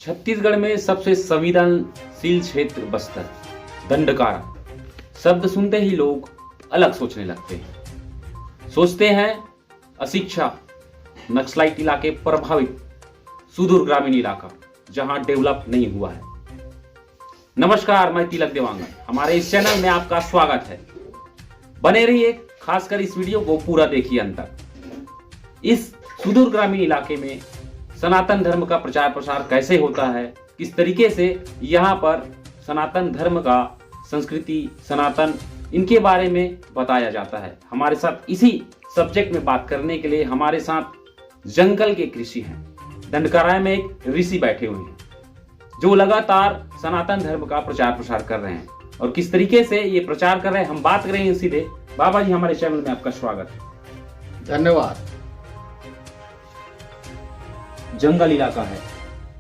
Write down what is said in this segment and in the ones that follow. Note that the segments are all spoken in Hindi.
छत्तीसगढ़ में सबसे संवेदनशील क्षेत्र बस्तर दंडकारा शब्द सुनते ही लोग अलग सोचने लगते हैं। सोचते हैं अशिक्षा, नक्सलाइट इलाके प्रभावित सुदूर ग्रामीण इलाका जहां डेवलप नहीं हुआ है। नमस्कार, मैं तिलक देवांगन, हमारे इस चैनल में आपका स्वागत है। बने रहिए, खासकर इस वीडियो को पूरा देखिए अंत तक। इस सुदूर ग्रामीण इलाके में सनातन धर्म का प्रचार प्रसार कैसे होता है, किस तरीके से यहाँ पर सनातन धर्म का संस्कृति, सनातन, इनके बारे में बताया जाता है। हमारे साथ इसी सब्जेक्ट में बात करने के लिए हमारे साथ जंगल के ऋषि हैं। दंडकारा में एक ऋषि बैठे हुए हैं जो लगातार सनातन धर्म का प्रचार प्रसार कर रहे हैं, और किस तरीके से ये प्रचार कर रहे हैं हम बात कर रहे हैं सीधे। बाबा जी, हमारे चैनल में आपका स्वागत है। धन्यवाद। जंगल इलाका है,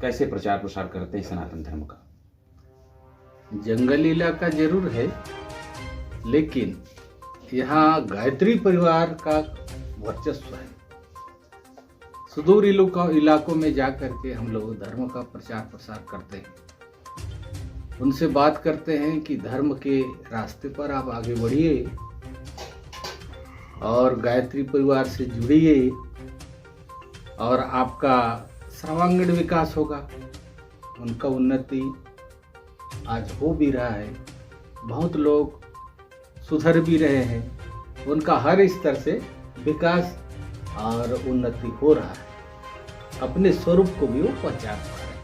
कैसे प्रचार प्रसार करते हैं सनातन धर्म का? जंगल इलाका जरूर है, लेकिन यहाँ गायत्री परिवार का वर्चस्व है। सुदूर इलाकों में जाकर के हम लोग धर्म का प्रचार प्रसार करते हैं। उनसे बात करते हैं कि धर्म के रास्ते पर आप आगे बढ़िए और गायत्री परिवार से जुड़िए और आपका सर्वांगीण विकास होगा। उनका उन्नति आज हो भी रहा है, बहुत लोग सुधर भी रहे हैं, उनका हर स्तर से विकास और उन्नति हो रहा है, अपने स्वरूप को भी वो पहचान पा रहे हैं।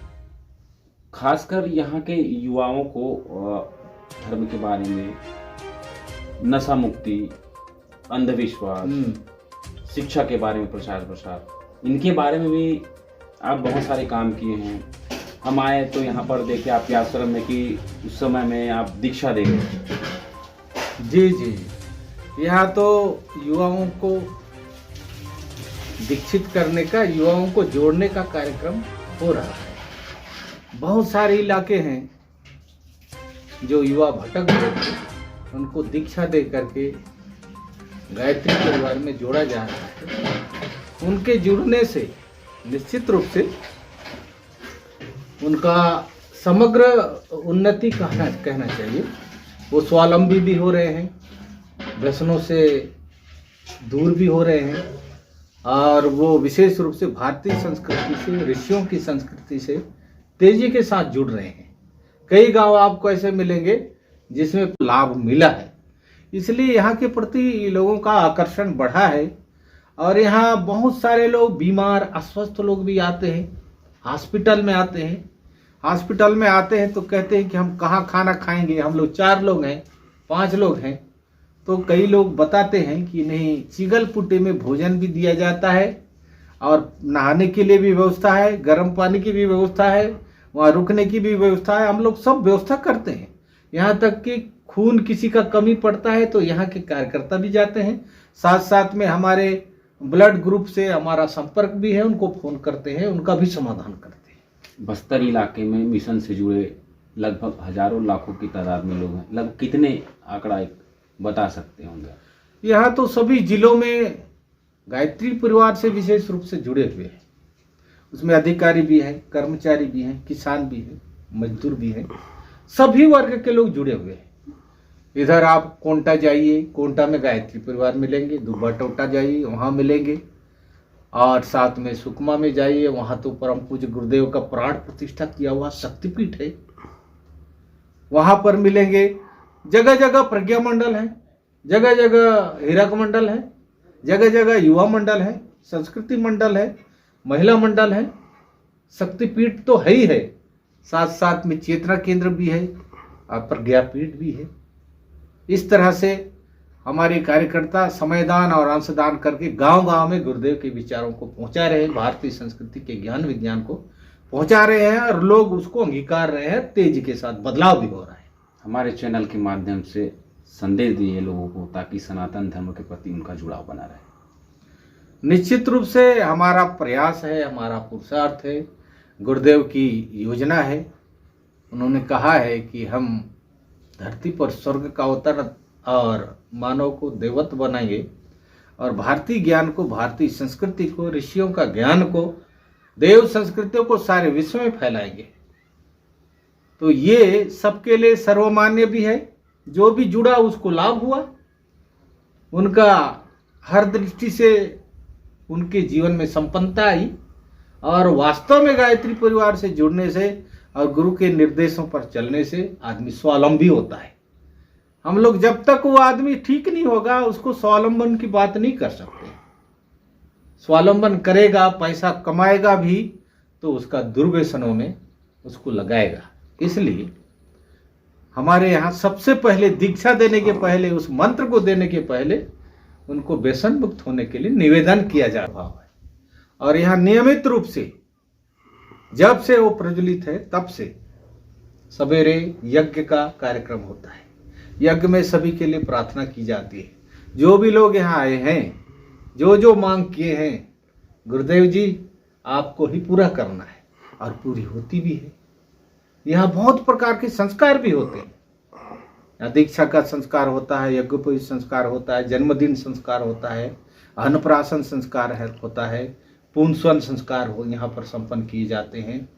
खासकर यहाँ के युवाओं को धर्म के बारे में, नशा मुक्ति, अंधविश्वास, शिक्षा के बारे में प्रचार प्रसार, इनके बारे में भी आप बहुत सारे काम किए हैं। हम आए तो यहाँ पर देखे आपके आश्रम में कि उस समय में आप दीक्षा दे गए। जी, यहाँ तो युवाओं को दीक्षित करने का, युवाओं को जोड़ने का कार्यक्रम हो रहा है। बहुत सारे इलाके हैं जो युवा भटक गए थे, उनको दीक्षा दे करके गायत्री परिवार में जोड़ा जा रहा है। उनके जुड़ने से निश्चित रूप से उनका समग्र उन्नति कहना चाहिए। वो स्वावलंबी भी हो रहे हैं, व्यसनों से दूर भी हो रहे हैं, और वो विशेष रूप से भारतीय संस्कृति से, ऋषियों की संस्कृति से तेजी के साथ जुड़ रहे हैं। कई गांव आपको ऐसे मिलेंगे जिसमें लाभ मिला है, इसलिए यहाँ के प्रति लोगों का आकर्षण बढ़ा है। और यहाँ बहुत सारे लोग बीमार, अस्वस्थ लोग भी आते हैं, हॉस्पिटल में आते हैं। हॉस्पिटल में आते हैं तो कहते हैं कि हम कहाँ खाना खाएंगे, हम लोग 4 लोग हैं, 5 लोग हैं। तो कई लोग बताते हैं कि नहीं, चिगलपुट्टी में भोजन भी दिया जाता है और नहाने के लिए भी व्यवस्था है, गर्म पानी की भी व्यवस्था है, वहाँ रुकने की भी व्यवस्था है। हम लोग सब व्यवस्था करते हैं। यहाँ तक कि खून किसी का कमी पड़ता है तो यहाँ के कार्यकर्ता भी जाते हैं। साथ साथ में हमारे ब्लड ग्रुप से हमारा संपर्क भी है, उनको फोन करते हैं, उनका भी समाधान करते हैं। बस्तर इलाके में मिशन से जुड़े लगभग हजारों लाखों की तादाद में लोग हैं। लगभग कितने आंकड़ा एक बता सकते होंगे? यहाँ तो सभी जिलों में गायत्री परिवार से विशेष रूप से जुड़े हुए हैं। उसमें अधिकारी भी हैं, कर्मचारी भी हैं, किसान भी हैं, मजदूर भी हैं, सभी वर्ग के लोग जुड़े हुए हैं। इधर आप कोंटा जाइए, कोंटा में गायत्री परिवार मिलेंगे। दुब्बा टोटा जाइए, वहाँ मिलेंगे। और साथ में सुकमा में जाइए, वहाँ तो परम पूज्य गुरुदेव का प्राण प्रतिष्ठा किया हुआ शक्तिपीठ है, वहाँ पर मिलेंगे। जगह जगह प्रज्ञा मंडल है, जगह जगह हीरक मंडल है, जगह जगह युवा मंडल है, संस्कृति मंडल है, महिला मंडल है। शक्तिपीठ तो है ही है, साथ साथ में चेतना केंद्र भी है और प्रज्ञापीठ भी है। इस तरह से हमारे कार्यकर्ता समयदान और अंशदान करके गांव गांव में गुरुदेव के विचारों को पहुंचा रहे हैं, भारतीय संस्कृति के ज्ञान विज्ञान को पहुंचा रहे हैं, और लोग उसको अंगीकार रहे हैं। तेजी के साथ बदलाव भी हो रहा है। हमारे चैनल के माध्यम से संदेश दिए लोगों को, ताकि सनातन धर्म के प्रति उनका जुड़ाव बना रहे। निश्चित रूप से हमारा प्रयास है, हमारा पुरुषार्थ है, गुरुदेव की योजना है। उन्होंने कहा है कि हम धरती पर स्वर्ग का अवतरण और मानव को देवत्व बनाएंगे, और भारतीय ज्ञान को, भारतीय संस्कृति को, ऋषियों का ज्ञान को देव संस्कृतियों को सारे विश्व में फैलाएंगे। तो ये सबके लिए सर्वमान्य भी है, जो भी जुड़ा उसको लाभ हुआ, उनका हर दृष्टि से उनके जीवन में संपन्नता आई। और वास्तव में गायत्री परिवार से जुड़ने से और गुरु के निर्देशों पर चलने से आदमी स्वावलंबी होता है। हम लोग जब तक वो आदमी ठीक नहीं होगा उसको स्वावलंबन की बात नहीं कर सकते। स्वावलंबन करेगा, पैसा कमाएगा भी तो उसका दुर्व्यसनों में उसको लगाएगा। इसलिए हमारे यहाँ सबसे पहले दीक्षा देने के पहले, उस मंत्र को देने के पहले उनको व्यसन मुक्त होने के लिए निवेदन किया जा रहा है। और यहाँ नियमित रूप से जब से वो प्रज्वलित है तब से सवेरे यज्ञ का कार्यक्रम होता है। यज्ञ में सभी के लिए प्रार्थना की जाती है। जो भी लोग यहाँ आए हैं, जो जो मांग किए हैं, गुरुदेव जी आपको ही पूरा करना है, और पूरी होती भी है। यहाँ बहुत प्रकार के संस्कार भी होते हैं। यहाँ दीक्षा का संस्कार होता है, यज्ञोपवीत संस्कार होता है, जन्मदिन संस्कार होता है, अन्नप्राशन संस्कार होता है, पुंसवन संस्कार यहाँ पर संपन्न किए जाते हैं।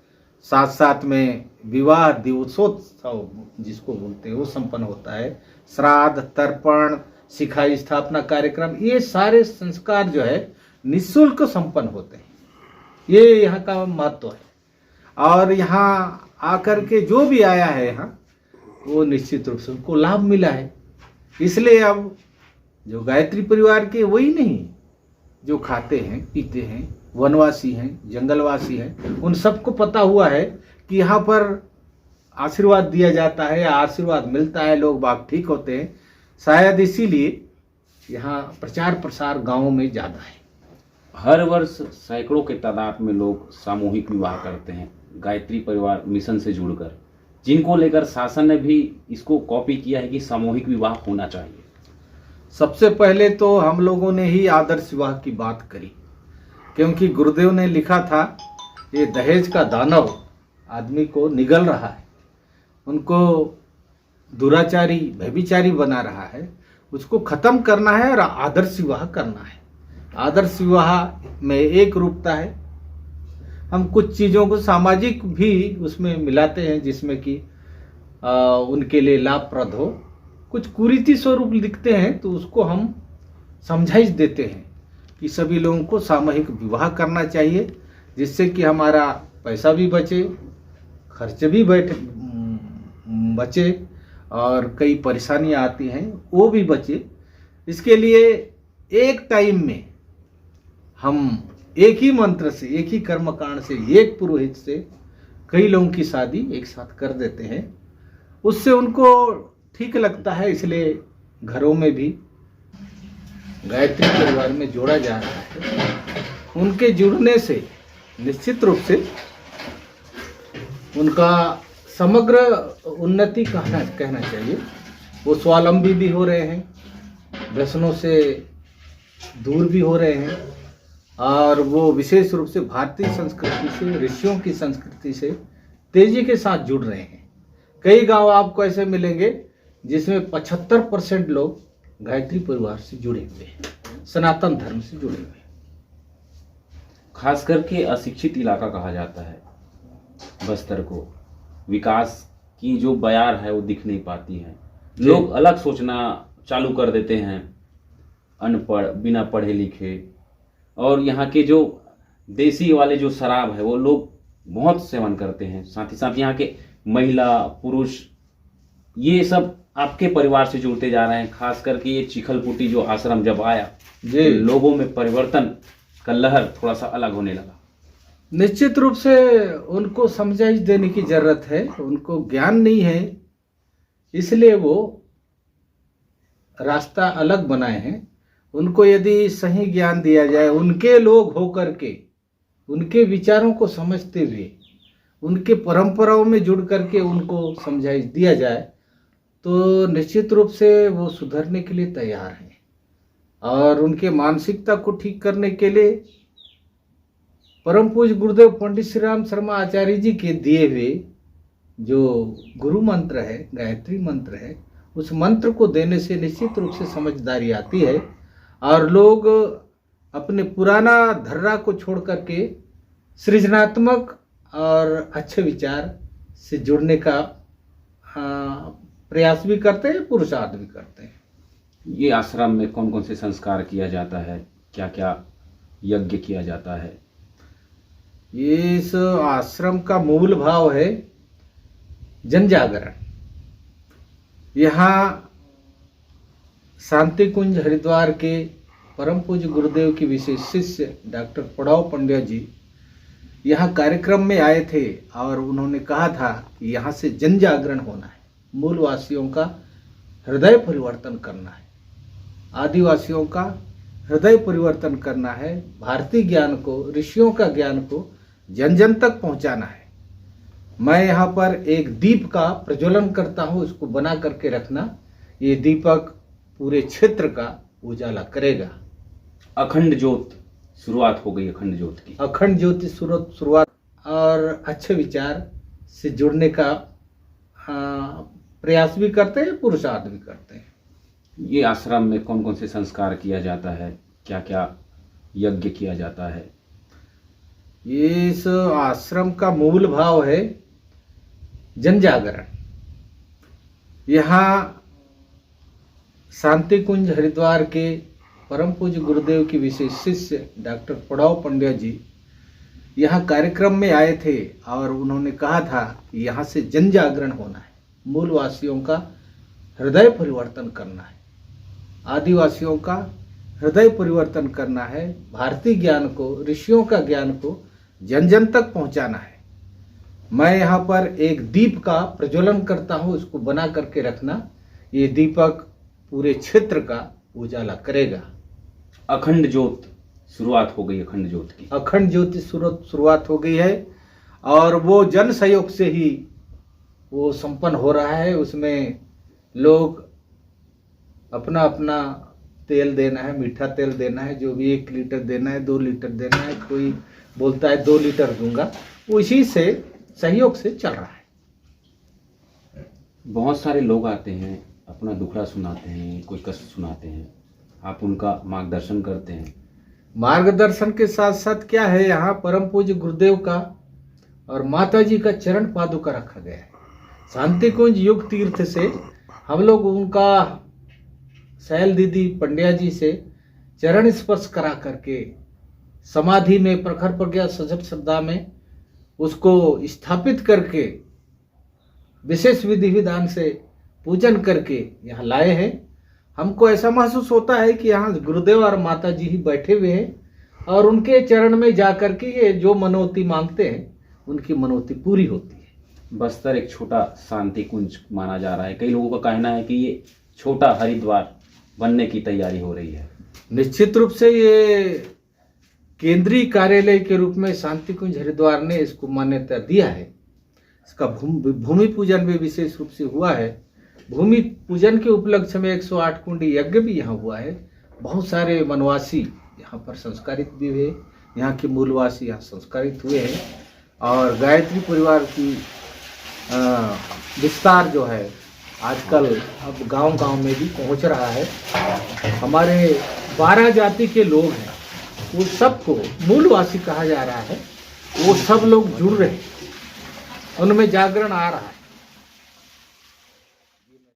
साथ साथ में विवाह दिवसोत्सव जिसको बोलते हैं वो संपन्न होता है। श्राद्ध, तर्पण, शिखाई स्थापना कार्यक्रम, ये सारे संस्कार जो है निःशुल्क संपन्न होते हैं। ये यहाँ का महत्व है। और यहाँ आकर के जो भी आया है यहाँ, वो निश्चित रूप से उनको लाभ मिला है। इसलिए अब जो गायत्री परिवार के वही नहीं, जो खाते हैं पीते हैं, वनवासी हैं, जंगलवासी हैं, उन सबको पता हुआ है कि यहाँ पर आशीर्वाद दिया जाता है, आशीर्वाद मिलता है, लोग बाग ठीक होते हैं। शायद इसीलिए यहाँ प्रचार प्रसार गांवों में ज़्यादा है। हर वर्ष सैकड़ों के तादाद में लोग सामूहिक विवाह करते हैं गायत्री परिवार मिशन से जुड़कर, जिनको लेकर शासन ने भी इसको कॉपी किया है कि सामूहिक विवाह होना चाहिए। सबसे पहले तो हम लोगों ने ही आदर्श विवाह की बात करी, क्योंकि गुरुदेव ने लिखा था ये दहेज का दानव आदमी को निगल रहा है, उनको दुराचारी व्यभिचारी बना रहा है, उसको खत्म करना है और आदर्श विवाह करना है। आदर्श विवाह में एक रूपता है, हम कुछ चीज़ों को सामाजिक भी उसमें मिलाते हैं जिसमें कि उनके लिए लाभप्रद हो। कुछ कुरीति स्वरूप लिखते हैं तो उसको हम समझाइश देते हैं कि सभी लोगों को सामूहिक विवाह करना चाहिए, जिससे कि हमारा पैसा भी बचे, खर्च भी बचे और कई परेशानियां आती हैं वो भी बचे। इसके लिए एक टाइम में हम एक ही मंत्र से, एक ही कर्मकांड से, एक पुरोहित से कई लोगों की शादी एक साथ कर देते हैं। उससे उनको ठीक लगता है, इसलिए घरों में भी गायत्री परिवार में जोड़ा जा रहा है। उनके जुड़ने से निश्चित रूप से उनका समग्र उन्नति कहना चाहिए। वो स्वावलंबी भी हो रहे हैं, व्यसनों से दूर भी हो रहे हैं, और वो विशेष रूप से भारतीय संस्कृति से, ऋषियों की संस्कृति से तेजी के साथ जुड़ रहे हैं। कई गांव आपको ऐसे मिलेंगे जिसमें 75% लोग गायत्री परिवार से जुड़े हुए हैं, सनातन धर्म से जुड़े हुए हैं। खास करके अशिक्षित इलाका कहा जाता है बस्तर को। विकास की जो बयार है वो दिख नहीं पाती है। लोग अलग सोचना चालू कर देते हैं, अनपढ़, बिना पढ़े लिखे, और यहाँ के जो देसी वाले जो शराब है वो लोग बहुत सेवन करते हैं। साथ ही साथ यहाँ के महिला पुरुष ये सब आपके परिवार से जुड़ते जा रहे हैं। खास करके ये चिखलपुटी जो आश्रम जब आया, लोगों में परिवर्तन का लहर थोड़ा सा अलग होने लगा। निश्चित रूप से उनको समझाइश देने की जरूरत है। उनको ज्ञान नहीं है, इसलिए वो रास्ता अलग बनाए हैं। उनको यदि सही ज्ञान दिया जाए, उनके लोग होकर के, उनके विचारों को समझते हुए, उनके परंपराओं में जुड़ करके उनको समझाइश दिया जाए, तो निश्चित रूप से वो सुधरने के लिए तैयार हैं। और उनके मानसिकता को ठीक करने के लिए परम पूज्य गुरुदेव पंडित श्री राम शर्मा आचार्य जी के दिए हुए जो गुरु मंत्र है, गायत्री मंत्र है, उस मंत्र को देने से निश्चित रूप से समझदारी आती है और लोग अपने पुराना धर्रा को छोड़ करके सृजनात्मक और अच्छे विचार से जुड़ने का प्रयास भी करते हैं, पुरुषार्थ भी करते हैं। ये आश्रम में कौन कौन से संस्कार किया जाता है, क्या क्या यज्ञ किया जाता है? इस आश्रम का मूल भाव है जन जागरण। यहाँ शांति कुंज हरिद्वार के परम पूज्य गुरुदेव की विशेष शिष्य डॉक्टर पड़ाव पंड्या जी यहाँ कार्यक्रम में आए थे और उन्होंने कहा था कि यहाँ से जन जागरण होना है, मूलवासियों का हृदय परिवर्तन करना है, आदिवासियों का हृदय परिवर्तन करना है, भारतीय ज्ञान को, ऋषियों का ज्ञान को जन जन तक पहुंचाना है। मैं यहाँ पर एक दीप का प्रज्वलन करता हूँ, इसको बना करके रखना। ये दीपक पूरे क्षेत्र का उजाला करेगा। अखंड ज्योत शुरुआत हो गई, अखंड ज्योत की। अखंड ज्योति शुरुआत और अच्छे विचार से जुड़ने का प्रयास भी करते हैं, पुरुषार्थ भी करते हैं। ये आश्रम में कौन कौन से संस्कार किया जाता है, क्या क्या यज्ञ किया जाता है? इस आश्रम का मूल भाव है जन जागरण। यहाँ शांति कुंज हरिद्वार के परम पूज्य गुरुदेव की विशेष शिष्य डॉक्टर पड़ाव पंड्या जी यहाँ कार्यक्रम में आए थे और उन्होंने कहा था कि यहाँ से जन जागरण होना है, मूलवासियों का हृदय परिवर्तन करना है, आदिवासियों का हृदय परिवर्तन करना है, भारतीय ज्ञान को, ऋषियों का ज्ञान को जन जन तक पहुंचाना है। मैं यहाँ पर एक दीप का प्रज्वलन करता हूँ, इसको बना करके रखना। ये दीपक पूरे क्षेत्र का उजाला करेगा। अखंड ज्योत शुरुआत हो गई, अखंड ज्योत की। अखंड ज्योति शुरुआत हो गई है और वो जन सहयोग से ही वो संपन्न हो रहा है। उसमें लोग अपना अपना तेल देना है, मीठा तेल देना है, जो भी 1 लीटर देना है, 2 लीटर देना है, कोई बोलता है 2 लीटर दूंगा, वो इसी से सहयोग से चल रहा है। बहुत सारे लोग आते हैं, अपना दुखड़ा सुनाते हैं, कोई कष्ट सुनाते हैं, आप उनका मार्गदर्शन करते हैं। मार्गदर्शन के साथ साथ क्या है, यहाँ परम पूज्य गुरुदेव का और माता जी का चरण पादुका रखा गया है। शांति कुंज युग तीर्थ से हम लोग उनका सैल दीदी पंड्या जी से चरण स्पर्श करा करके समाधि में प्रखर प्रज्ञा सजग श्रद्धा में उसको स्थापित करके विशेष विधि विधान से पूजन करके यहाँ लाए हैं। हमको ऐसा महसूस होता है कि यहाँ गुरुदेव और माता जी ही बैठे हुए हैं और उनके चरण में जा करके ये जो मनोती मांगते हैं उनकी मनोती पूरी होती है। बस्तर एक छोटा शांति कुंज माना जा रहा है, कई लोगों का कहना है कि ये छोटा हरिद्वार बनने की तैयारी हो रही है। निश्चित रूप से ये केंद्रीय कार्यालय के रूप में शांति कुंज हरिद्वार ने इसको मान्यता दिया है। इसका भूमि पूजन भी विशेष रूप से हुआ है। भूमि पूजन के उपलक्ष्य में 108 कुंडी यज्ञ भी यहाँ हुआ है। बहुत सारे वनवासी यहाँ पर संस्कारित भी हुए, यहाँ के मूलवासी यहाँ संस्कारित हुए हैं और गायत्री परिवार की विस्तार जो है आजकल अब गांव-गांव में भी पहुंच रहा है। हमारे 12 जाति के लोग हैं, वो सबको मूलवासी कहा जा रहा है, वो सब लोग जुड़ रहे हैं, उनमें जागरण आ रहा है।